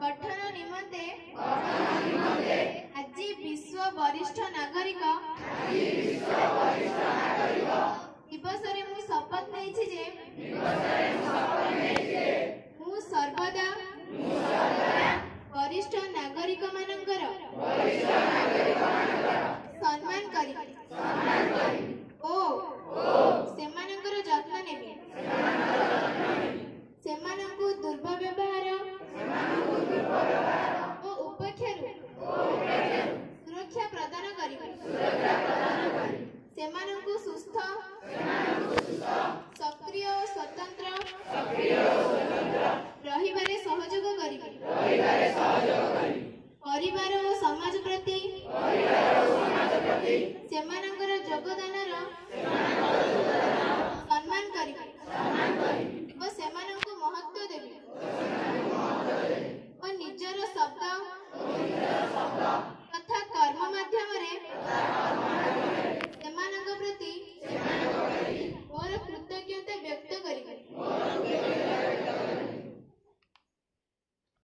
गठन निमंते आज विश्व वरिष्ठ नागरिक दिवस रे मु शपथ नहीं जे मु सर्वदा वरिष्ठ नागरिक मानकर सम्मान करी ओ सेमानकर जत्न नेबी सेमानकु दुर्व्यवहार ओ उपेक्षारु सुरक्षा प्रदान करी सेमानकु सुस्थ सक्रिय और स्वतंत्र रहिबारे सहयोग करी परिवार और समाज प्रति सेमानकर योगदान